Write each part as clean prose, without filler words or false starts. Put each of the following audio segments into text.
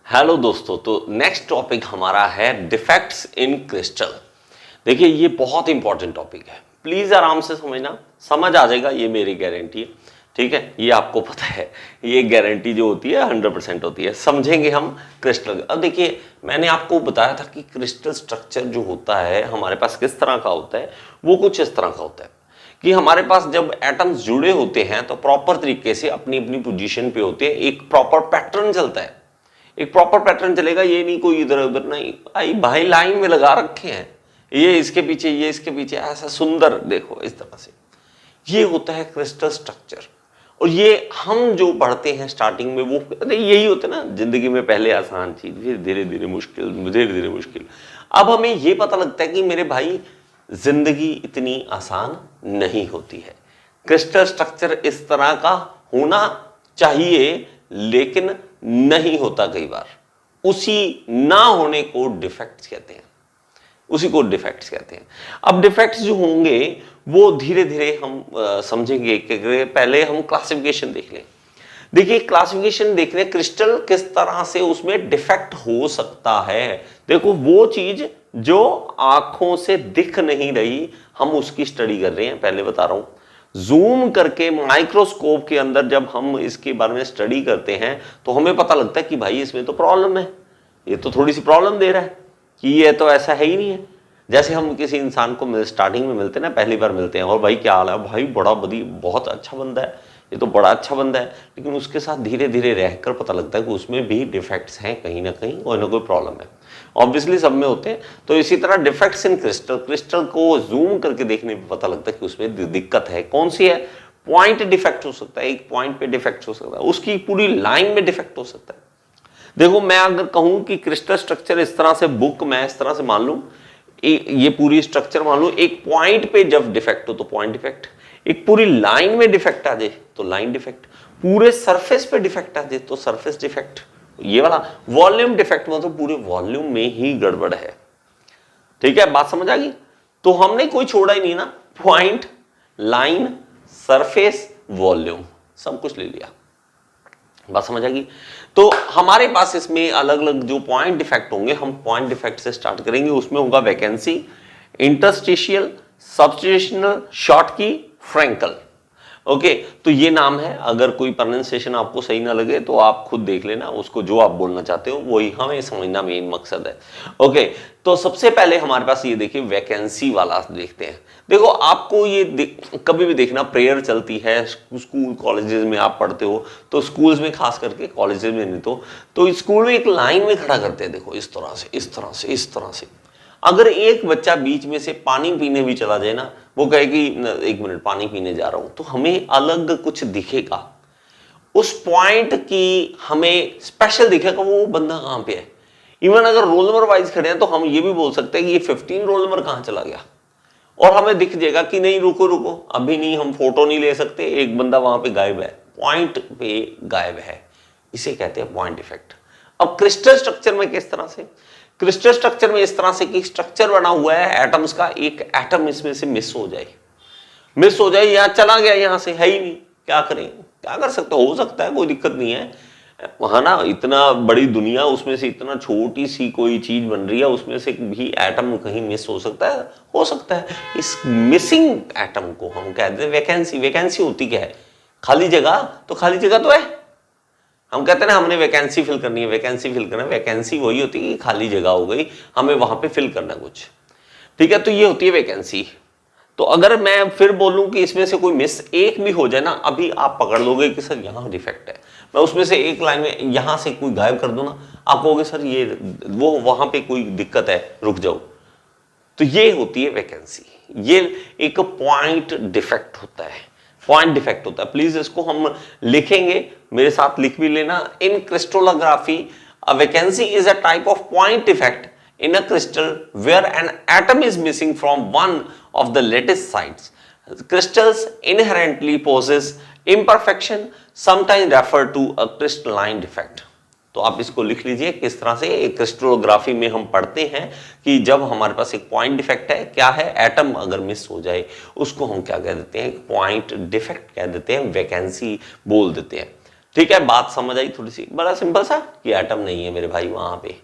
Hello दोस्तों, तो next topic हमारा है डिफेक्ट्स इन क्रिस्टल। देखिए ये बहुत इंपॉर्टेंट टॉपिक है, प्लीज आराम से समझना, समझ आ जाएगा, ये मेरी गारंटी है। ठीक है, ये आपको पता है, ये गारंटी जो होती है 100% होती है। समझेंगे हम क्रिस्टल। अब देखिए मैंने आपको बताया था कि क्रिस्टल स्ट्रक्चर जो होता है हमारे पास किस तरह का होता है, वो कुछ इस तरह का होता है कि हमारे पास जब एटम्स जुड़े होते हैं तो प्रॉपर तरीके से अपनी अपनी पोजीशन पे होते हैं, एक प्रॉपर पैटर्न चलता है, एक प्रॉपर पैटर्न चलेगा। ये नहीं कोई इधर उधर नहीं, भाई भाई लाइन में लगा रखे हैं, ये इसके पीछे ये इसके पीछे, ऐसा सुंदर देखो इस तरह से। ये होता है क्रिस्टल स्ट्रक्चर। और ये हम जो पढ़ते हैं स्टार्टिंग में वो यही होता है ना, जिंदगी में पहले आसान चीज, फिर धीरे धीरे मुश्किल, धीरे धीरे मुश्किल। अब हमें ये पता लगता है कि मेरे भाई जिंदगी इतनी आसान नहीं होती है, क्रिस्टल स्ट्रक्चर इस तरह का होना चाहिए लेकिन नहीं होता कई बार। उसी ना होने को डिफेक्ट्स कहते हैं, उसी को डिफेक्ट्स कहते हैं। अब डिफेक्ट्स जो होंगे वो धीरे धीरे हम समझेंगे कि पहले हम क्लासिफिकेशन देख लें। देखिए क्लासिफिकेशन देख लें, क्रिस्टल किस तरह से उसमें डिफेक्ट हो सकता है। देखो वो चीज जो आंखों से दिख नहीं रही, हम उसकी स्टडी कर रहे हैं। पहले बता रहा हूं, जूम करके माइक्रोस्कोप के अंदर जब हम इसके बारे में स्टडी करते हैं तो हमें पता लगता है कि भाई इसमें तो प्रॉब्लम है, ये तो थोड़ी सी प्रॉब्लम दे रहा है, कि ये तो ऐसा है ही नहीं है। जैसे हम किसी इंसान को स्टार्टिंग में मिलते हैं ना, पहली बार मिलते हैं, और भाई क्या हाल है, भाई बड़ा बड़ी बहुत अच्छा बंदा है, ये तो बड़ा अच्छा बंदा है, लेकिन उसके साथ धीरे धीरे रहकर पता लगता है कि उसमें भी डिफेक्ट्स हैं, कहीं ना कहीं कोई ना कोई प्रॉब्लम है। ऑब्वियसली सब में होते हैं। तो इसी तरह डिफेक्ट्स इन क्रिस्टल, क्रिस्टल को जूम करके देखने पे पता लगता है कि उसमें दिक्कत है। कौन सी है? पॉइंट डिफेक्ट हो सकता है, एक पॉइंट पे डिफेक्ट हो सकता है, उसकी पूरी लाइन में डिफेक्ट हो सकता है। देखो मैं अगर कहूं कि क्रिस्टल स्ट्रक्चर इस तरह से, बुक मैं इस तरह से मान लूं, ये पूरी स्ट्रक्चर मान लूं, एक पॉइंट पे जब डिफेक्ट हो तो पॉइंट डिफेक्ट, एक पूरी लाइन में डिफेक्ट आ जाए तो लाइन डिफेक्ट, पूरे सरफेस पे डिफेक्ट आ जाए तो सरफेस डिफेक्ट, ये वाला वॉल्यूम डिफेक्ट मतलब पूरे वॉल्यूम में ही गड़बड़ है। ठीक है, बात समझ आ गई? तो हमने कोई छोड़ा ही नहीं ना, पॉइंट, लाइन, सरफेस, वॉल्यूम, सब कुछ ले लिया। बात समझ आ गई? तो हमारे पास इसमें अलग अलग जो पॉइंट डिफेक्ट होंगे, हम पॉइंट डिफेक्ट से स्टार्ट करेंगे। उसमें होगा वैकेंसी, इंटरस्टिशियल, सबस्टेशनल, शॉर्ट की, फ्रैंकल। ओके, तो ये नाम है। अगर कोई प्रोनाउंसिएशन आपको सही ना लगे तो आप खुद देख लेना, उसको जो आप बोलना चाहते हो वही हमें समझना मेन मकसद है। ओके, तो सबसे पहले हमारे पास ये देखिए वैकेंसी वाला देखते हैं। देखो आपको ये कभी भी देखना, प्रेयर चलती है स्कूल कॉलेजेस में, आप पढ़ते हो तो स्कूल्स में खास करके, कॉलेजेस में नहीं तो स्कूल में एक लाइन में खड़ा करते हैं। देखो इस तरह से, इस तरह से, इस तरह से। अगर एक बच्चा बीच में से पानी पीने भी चला जाए ना, वो कहे कि एक मिनट पानी पीने जा रहा हूं, तो हमें अलग कुछ दिखेगा, उस पॉइंट की हमें स्पेशल दिखेगा, वो बंदा कहां पे है। इवन अगर रोल नंबर वाइज खड़े हैं तो हम ये भी बोल सकते हैं कि ये 15 रोल नंबर कहां चला गया, और हमें दिख जाएगा कि नहीं रुको रुको अभी नहीं, हम फोटो नहीं ले सकते, एक बंदा वहां पे गायब है, पॉइंट पे गायब है। इसे कहते हैं पॉइंट इफेक्ट। अब क्रिस्टल स्ट्रक्चर में किस तरह से? क्रिस्टल स्ट्रक्चर में इस तरह से कि स्ट्रक्चर बना हुआ है एटम्स का, एक एटम इसमें से मिस हो जाए या चला गया, यहां से है ही नहीं, क्या करें, क्या कर सकते, हो सकता है, कोई दिक्कत नहीं है, है ना। इतना बड़ी दुनिया, उसमें से इतना छोटी सी कोई चीज बन रही है, उसमें से भी एटम कहीं मिस हो सकता है, हो सकता है। इस मिसिंग एटम को हम कहते हैं वैकेंसी। वैकेंसी होती क्या है? खाली जगह। तो खाली जगह तो है, हम कहते हैं ना हमने वैकेंसी फिल करनी है, वैकेंसी फिल करना है। वैकेंसी वही होती है कि खाली जगह हो गई, हमें वहां पे फिल करना कुछ। ठीक है, तो ये होती है वैकेंसी। तो अगर मैं फिर बोलूं कि इसमें से कोई मिस एक भी हो जाए ना, अभी आप पकड़ लोगे कि सर यहां डिफेक्ट है, मैं उसमें से एक लाइन में यहां से कोई गायब कर दूं ना, आप कहोगे सर ये वो वहां पे कोई दिक्कत है, रुक जाओ। तो ये होती है वैकेंसी, ये एक पॉइंट डिफेक्ट होता है, पॉइंट डिफेक्ट होता है। प्लीज इसको हम लिखेंगे, मेरे साथ लिख भी लेना। In crystallography a vacancy is a type of point defect in a crystal where an atom is missing from one of the lattice sides. Crystals inherently possess imperfection, sometimes referred to a crystalline defect. तो आप इसको लिख लीजिए किस तरह से। Crystallography में हम पढ़ते हैं कि जब हमारे पास एक पॉइंट डिफेक्ट है, क्या है, एटम अगर मिस हो जाए उसको हम क्या कह देते हैं, पॉइंट डिफेक्ट कह देते हैं, वैकेंसी बोल देते हैं। ठीक है, बात समझ आई थोड़ी सी, बड़ा सिंपल सा कि एटम नहीं है मेरे भाई वहां पे।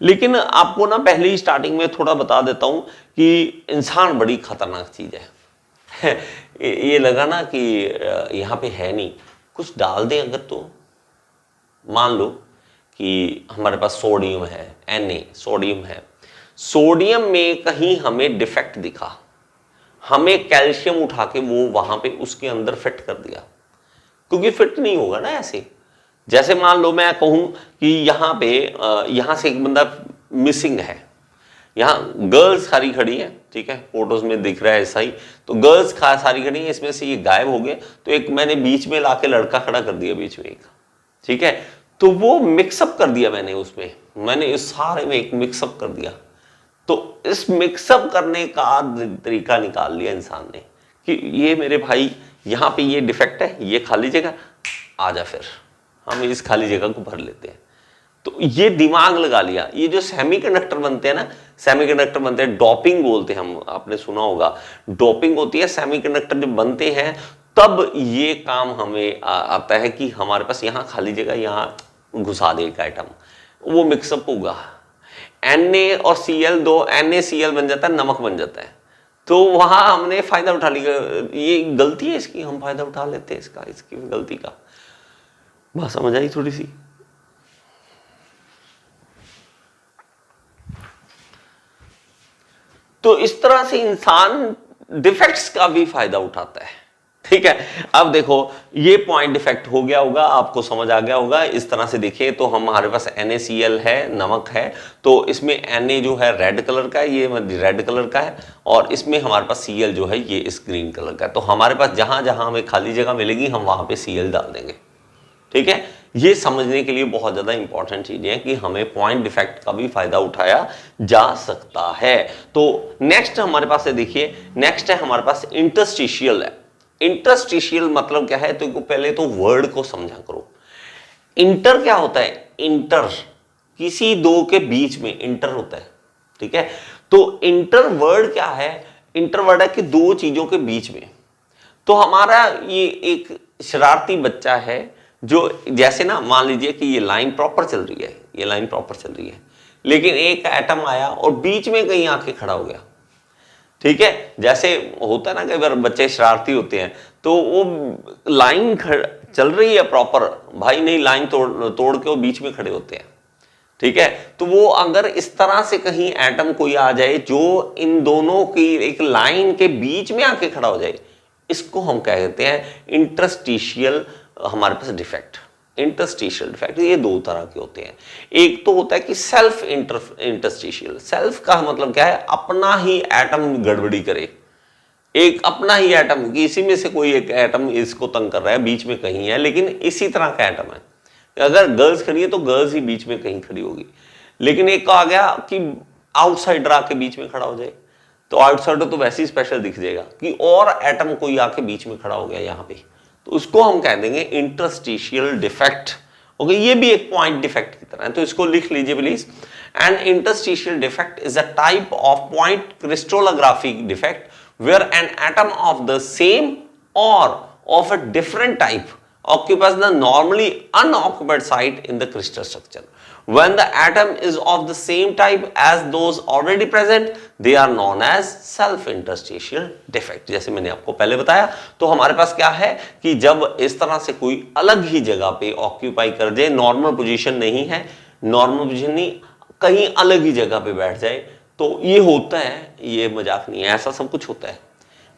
लेकिन आपको ना पहले ही स्टार्टिंग में थोड़ा बता देता हूं कि इंसान बड़ी खतरनाक चीज है। ये लगा ना कि यहाँ पे है नहीं, कुछ डाल दें अगर, तो मान लो कि हमारे पास सोडियम है, Na सोडियम है, सोडियम में कहीं हमें डिफेक्ट दिखा, हमें कैल्शियम उठा के वो वहां पे उसके अंदर फिट कर दिया, क्योंकि फिट नहीं होगा ना ऐसे। जैसे मान लो मैं कहूं कि यहाँ पे यहां से एक बंदा मिसिंग है, यहाँ गर्ल्स सारी खड़ी है, ठीक है, फोटोज में दिख रहा है ऐसा ही, तो गर्ल्स सारी खड़ी है, इसमें से ये गायब हो गए, तो एक मैंने बीच में लाके लड़का खड़ा कर दिया बीच में एक, ठीक है, तो वो मिक्सअप कर दिया मैंने उसमें, मैंने इस सारे में एक मिक्सअप कर दिया। तो इस मिक्सअप करने का तरीका निकाल लिया इंसान ने कि ये मेरे भाई यहाँ पे ये डिफेक्ट है, ये खाली जगह, आजा फिर हम इस खाली जगह को भर लेते हैं। तो ये दिमाग लगा लिया। ये जो सेमीकंडक्टर बनते हैं ना, सेमीकंडक्टर बनते हैं, डोपिंग बोलते हैं हम, आपने सुना होगा, डोपिंग होती है, सेमीकंडक्टर जब बनते हैं तब ये काम हमें आता है कि हमारे पास यहाँ खाली जगह, यहाँ घुसा दे एक आइटम, वो मिक्सअप होगा, Na और Cl दो, NaCl बन जाता है, नमक बन जाता है। तो वहां हमने फायदा उठा लिया, ये गलती है इसकी, हम फायदा उठा लेते हैं इसका, इसकी गलती का। बात समझ आई थोड़ी सी? तो इस तरह से इंसान डिफेक्ट्स का भी फायदा उठाता है, ठीक है। अब देखो ये पॉइंट डिफेक्ट हो गया होगा, आपको समझ आ गया होगा। इस तरह से देखिए तो हमारे पास NaCl है, नमक है, तो इसमें Na जो है रेड कलर का है, ये रेड कलर का है, और इसमें हमारे पास Cl जो है ये इस ग्रीन कलर का है। तो हमारे पास जहां जहां हमें खाली जगह मिलेगी हम वहां पे Cl डाल देंगे, ठीक है। ये समझने के लिए बहुत ज्यादा इंपॉर्टेंट चीज है कि हमें पॉइंट डिफेक्ट का भी फायदा उठाया जा सकता है। तो नेक्स्ट हमारे पास है, देखिए नेक्स्ट है हमारे पास इंटरस्टिशियल है। इंटरस्टिशियल मतलब क्या है, तो पहले तो वर्ड को समझा करो। इंटर क्या होता है? इंटर, किसी दो के बीच में इंटर होता है, ठीक है। तो इंटर वर्ड क्या है? इंटर वर्ड है कि दो चीजों के बीच में। तो हमारा ये एक शरारती बच्चा है जो, जैसे ना मान लीजिए कि ये लाइन प्रॉपर चल रही है, ये लाइन प्रॉपर चल रही है, लेकिन एक एटम आया और बीच में कहीं आके खड़ा हो गया, ठीक है। जैसे होता है ना, कई बार बच्चे शरारती होते हैं, तो वो लाइन चल रही है प्रॉपर, भाई नहीं, लाइन तोड़ के वो बीच में खड़े होते हैं, ठीक है। तो वो अगर इस तरह से कहीं एटम कोई आ जाए जो इन दोनों की एक लाइन के बीच में आके खड़ा हो जाए, इसको हम कहते हैं इंटरस्टिशियल हमारे पास डिफेक्ट। इंटरस्टिशियल डिफेक्ट ये दो तरह के होते हैं। एक तो होता है कि सेल्फ इंटरस्टिशियल। सेल्फ का मतलब क्या है? अपना ही एटम गड़बड़ी करे, एक अपना ही एटम, कि इसी में से कोई एक एटम इसको तंग कर रहा है, बीच में कहीं है, लेकिन इसी तरह का एटम है। अगर गर्ल्स खड़ी है तो गर्ल्स ही बीच में कहीं खड़ी होगी, लेकिन एक आ गया कि आउटसाइडर आके बीच में खड़ा हो जाए, तो आउटसाइडर तो वैसे ही स्पेशल दिख जाएगा कि और एटम कोई आके बीच में खड़ा हो गया यहाँ पे, तो उसको हम कह देंगे इंटरस्टिशियल डिफेक्ट। ओके, ये भी एक पॉइंट डिफेक्ट की तरह है, तो इसको लिख लीजिए please. And interstitial defect is a type of point crystallographic defect where an atom of the same or of a different type occupies the normally unoccupied site in the crystal structure. When the atom is of the same type as those already present, they are known as self-interstitial defect. जैसे मैंने आपको पहले बताया, तो हमारे पास क्या है कि जब इस तरह से कोई अलग ही जगह पे ऑक्यूपाई कर जाए, नॉर्मल पोजीशन नहीं है, नॉर्मल पोजीशन नहीं, कहीं अलग ही जगह पे बैठ जाए, तो ये होता है, ये मजाक नहीं है, ऐसा सब कुछ होता है।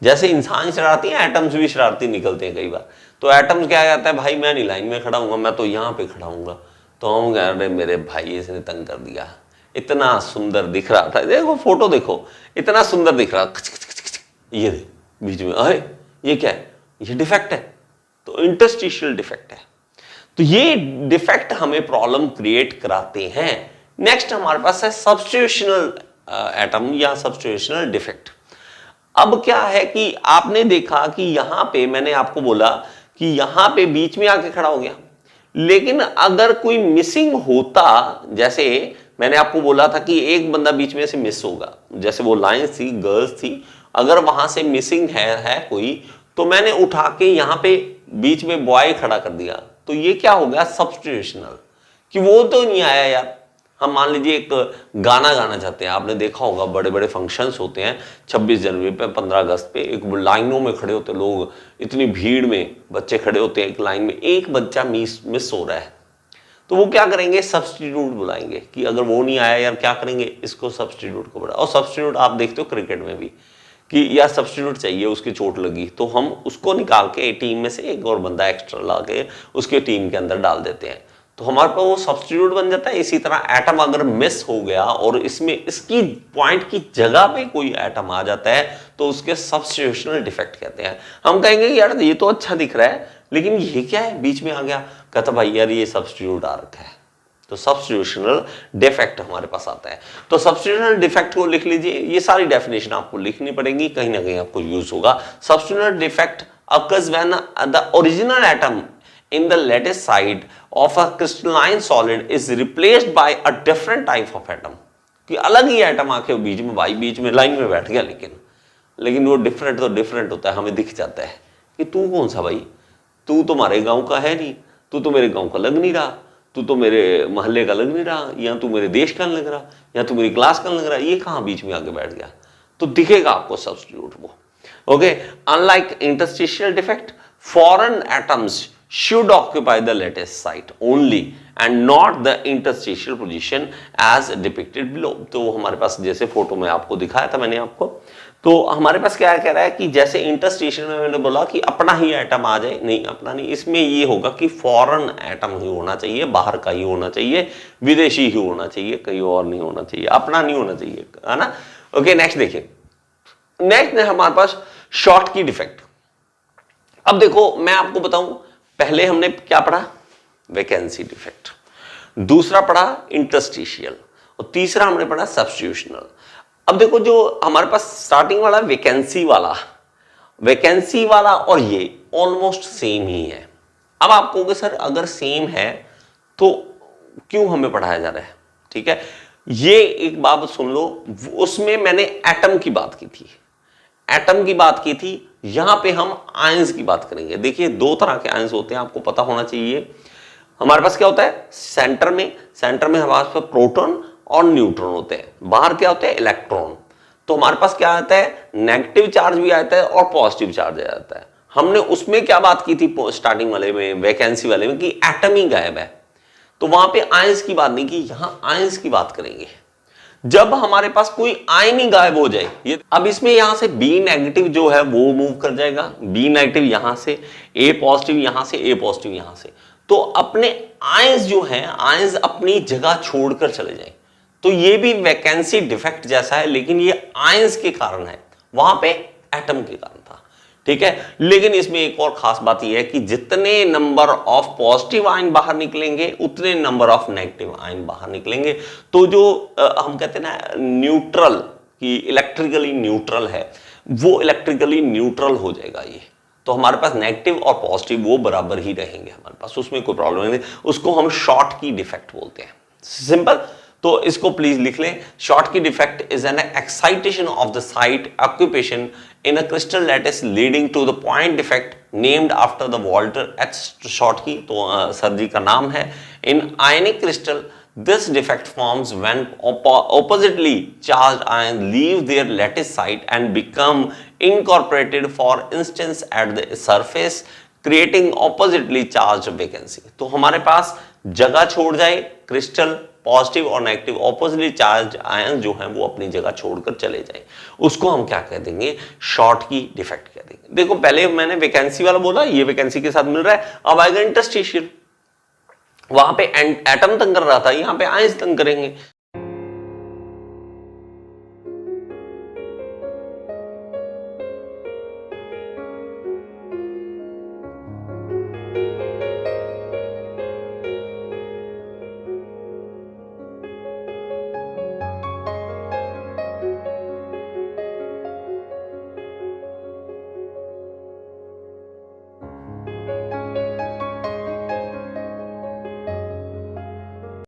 जैसे इंसान शरारती है, एटम्स भी शरारती निकलते हैं कई बार। तो एटम्स क्या कहता है, भाई मैं नहीं लाइन में खड़ा हूंगा, मैं तो यहाँ पे खड़ा हूंगा। तो हम कह रहे मेरे भाई इसने तंग कर दिया, इतना सुंदर दिख रहा था, देखो फोटो देखो, इतना सुंदर दिख रहा, ये बीच में, अरे ये क्या है? ये डिफेक्ट है। तो इंटरस्टिशियल डिफेक्ट है। तो ये डिफेक्ट हमें प्रॉब्लम क्रिएट कराते हैं। नेक्स्ट हमारे पास है सब्स्टिट्यूशनल एटम या सब्स्टिट्यूशनल डिफेक्ट। अब क्या है कि आपने देखा कि यहां पे मैंने आपको बोला कि यहां पे बीच में आके खड़ा हो गया, लेकिन अगर कोई मिसिंग होता, जैसे मैंने आपको बोला था कि एक बंदा बीच में से मिस होगा, जैसे वो लाइन थी, गर्ल्स थी, अगर वहां से मिसिंग है कोई, तो मैंने उठा के यहां पे बीच में बॉय खड़ा कर दिया, तो ये क्या हो गया सब्स्टिट्यूशनल, कि वो तो नहीं आया यार। हम मान लीजिए एक गाना गाना चाहते हैं, आपने देखा होगा बड़े बड़े फंक्शंस होते हैं 26 जनवरी पे, 15 अगस्त पे, एक लाइनों में खड़े होते लोग, इतनी भीड़ में बच्चे खड़े होते हैं एक लाइन में, एक बच्चा मिस हो रहा है, तो वो क्या करेंगे सब्स्टिट्यूट बुलाएंगे कि अगर वो नहीं आया यार क्या करेंगे, इसको सब्स्टिट्यूट को बुला। और सब्स्टिट्यूट आप देखते हो क्रिकेट में भी कि यार सब्स्टिट्यूट चाहिए, उसकी चोट लगी, तो हम उसको निकाल के टीम में से एक और बंदा एक्स्ट्रा ला के उसके टीम के अंदर डाल देते हैं, तो हमारे पास वो सब्स्टिट्यूट बन जाता है। इसी तरह एटम अगर मिस हो गया और इसमें इसकी पॉइंट की जगह पे कोई एटम आ जाता है तो उसके सब्स्टिट्यूशनल डिफेक्ट कहते हैं। हम कहेंगे यार ये तो अच्छा दिख रहा है लेकिन ये क्या है बीच में आ गया, कहता भाई यार ये सब्स्टिट्यूट आ रखा है, तो सब्स्टिट्यूशनल डिफेक्ट हमारे पास आता है। तो सब्स्टिट्यूशनल डिफेक्ट को लिख लीजिए, ये सारी डेफिनेशन आपको लिखनी पड़ेगी, कहीं ना कहीं आपको यूज होगा। सब्स्टिट्यूशनल defect occurs when the original atom in the lattice side of a crystalline solid is replaced by a different type of atom, कि अलग ही एटम आके बीच में, भाई बीच में लाइन में बैठ गया, लेकिन वो डिफरेंट तो डिफरेंट होता है, हमें दिख जाता है कि तू कौन सा भाई, तू तुम्हारे गांव का है नहीं, तू तो मेरे गांव का लग नहीं रहा, तू तो मेरे मोहल्ले का लग नहीं रहा, या तू मेरे देश का लग रहा, या तू मेरी क्लास का लग रहा, ये कहाँ बीच में आके बैठ गया, तो दिखेगा आपको सब्स्टिट्यूट वो। Okay, unlike interstitial defect, foreign atoms should occupy the lattice site only and not the interstitial position as depicted below। तो हमारे पास जैसे फोटो में आपको दिखाया था मैंने आपको, तो हमारे पास क्या कह रहा है कि जैसे इंटरस्टिशियल में मैंने बोला कि अपना ही एटम आ जाए, नहीं अपना नहीं, इसमें ये होगा कि फॉरेन एटम ही होना चाहिए, बाहर का ही होना चाहिए, विदेशी ही होना चाहिए, कहीं और नहीं होना चाहिए, अपना नहीं होना चाहिए, है ना। ओके, नेक्स्ट देखिए, नेक्स्ट है हमारे पास शॉर्ट की डिफेक्ट। अब देखो मैं आपको बताऊं, पहले हमने क्या पढ़ा, वैकेंसी डिफेक्ट, दूसरा पढ़ा इंटरस्टिशियल, और तीसरा हमने पढ़ा सब्स्टिट्यूशनल। अब देखो जो हमारे पास स्टार्टिंग वाला वैकेंसी वाला और ये ऑलमोस्ट सेम ही है। अब आप कहोगे सर अगर सेम है तो क्यों हमें पढ़ाया जा रहा है, ठीक है, ये एक बात सुन लो, उसमें मैंने एटम की बात की थी, यहां पे हम आयंस की बात करेंगे। देखिए दो तरह के आयंस होते हैं, आपको पता होना चाहिए। हमारे पास क्या होता है, सेंटर में हमारे पास प्रोटॉन और न्यूट्रॉन होते हैं, बाहर क्या होते हैं, इलेक्ट्रॉन। तो हमारे पास क्या आता है, नेगेटिव चार्ज भी आता है और पॉजिटिव चार्ज आ जाता है। हमने उसमें क्या बात की थी स्टार्टिंग वाले में, वैकेंसी वाले में, कि एटम ही गायब है, तो वहां पे आयंस की बात नहीं की, यहां आयंस की बात करेंगे। जब हमारे पास कोई आयन ही गायब हो जाए, ये अब इसमें यहां से बी नेगेटिव जो है वो मूव कर जाएगा, बी नेगेटिव यहां से, ए पॉजिटिव यहां से, ए पॉजिटिव यहां से, तो अपने आयंस जो है, आयंस अपनी जगह छोड़कर चले जाए। तो ये भी वैकेंसी डिफेक्ट जैसा है, लेकिन ये आयंस के कारण है, वहां पे एटम के कारण था, ठीक है। लेकिन इसमें एक और खास बात यह है कि जितने नंबर ऑफ पॉजिटिव आयन बाहर निकलेंगे उतने नंबर ऑफ नेगेटिव आयन बाहर निकलेंगे। तो जो हम कहते हैं ना न्यूट्रल, कि इलेक्ट्रिकली न्यूट्रल है, वो इलेक्ट्रिकली न्यूट्रल हो जाएगा ये। तो हमारे पास नेगेटिव और पॉजिटिव वो बराबर ही रहेंगे हमारे पास, उसमें कोई प्रॉब्लम नहीं। उसको हम शॉर्ट की डिफेक्ट बोलते हैं, सिंपल। तो इसको प्लीज लिख लें, शॉर्ट की defect is an excitation of the site occupation in a crystal lattice leading to the point defect named after the Walter H. Schottky, तो सर जी का नाम है। In ionic crystal, this defect forms when oppositely charged ions leave their lattice site and become incorporated, for instance at the surface, creating oppositely charged vacancy। तो हमारे पास जगह छोड़ जाए crystal, positive और नेगेटिव ऑपोजिटली चार्ज आयन जो हैं वो अपनी जगह छोड़कर चले जाएं, उसको हम क्या कह देंगे, शॉर्ट की डिफेक्ट कह देंगे। देखो पहले मैंने वैकेंसी वाला बोला, ये वैकेंसी के साथ मिल रहा है। अब आएगा इंटरस्टिशियल, वहां पे एटम तंग कर रहा था, यहां पे आयंस तंग करेंगे।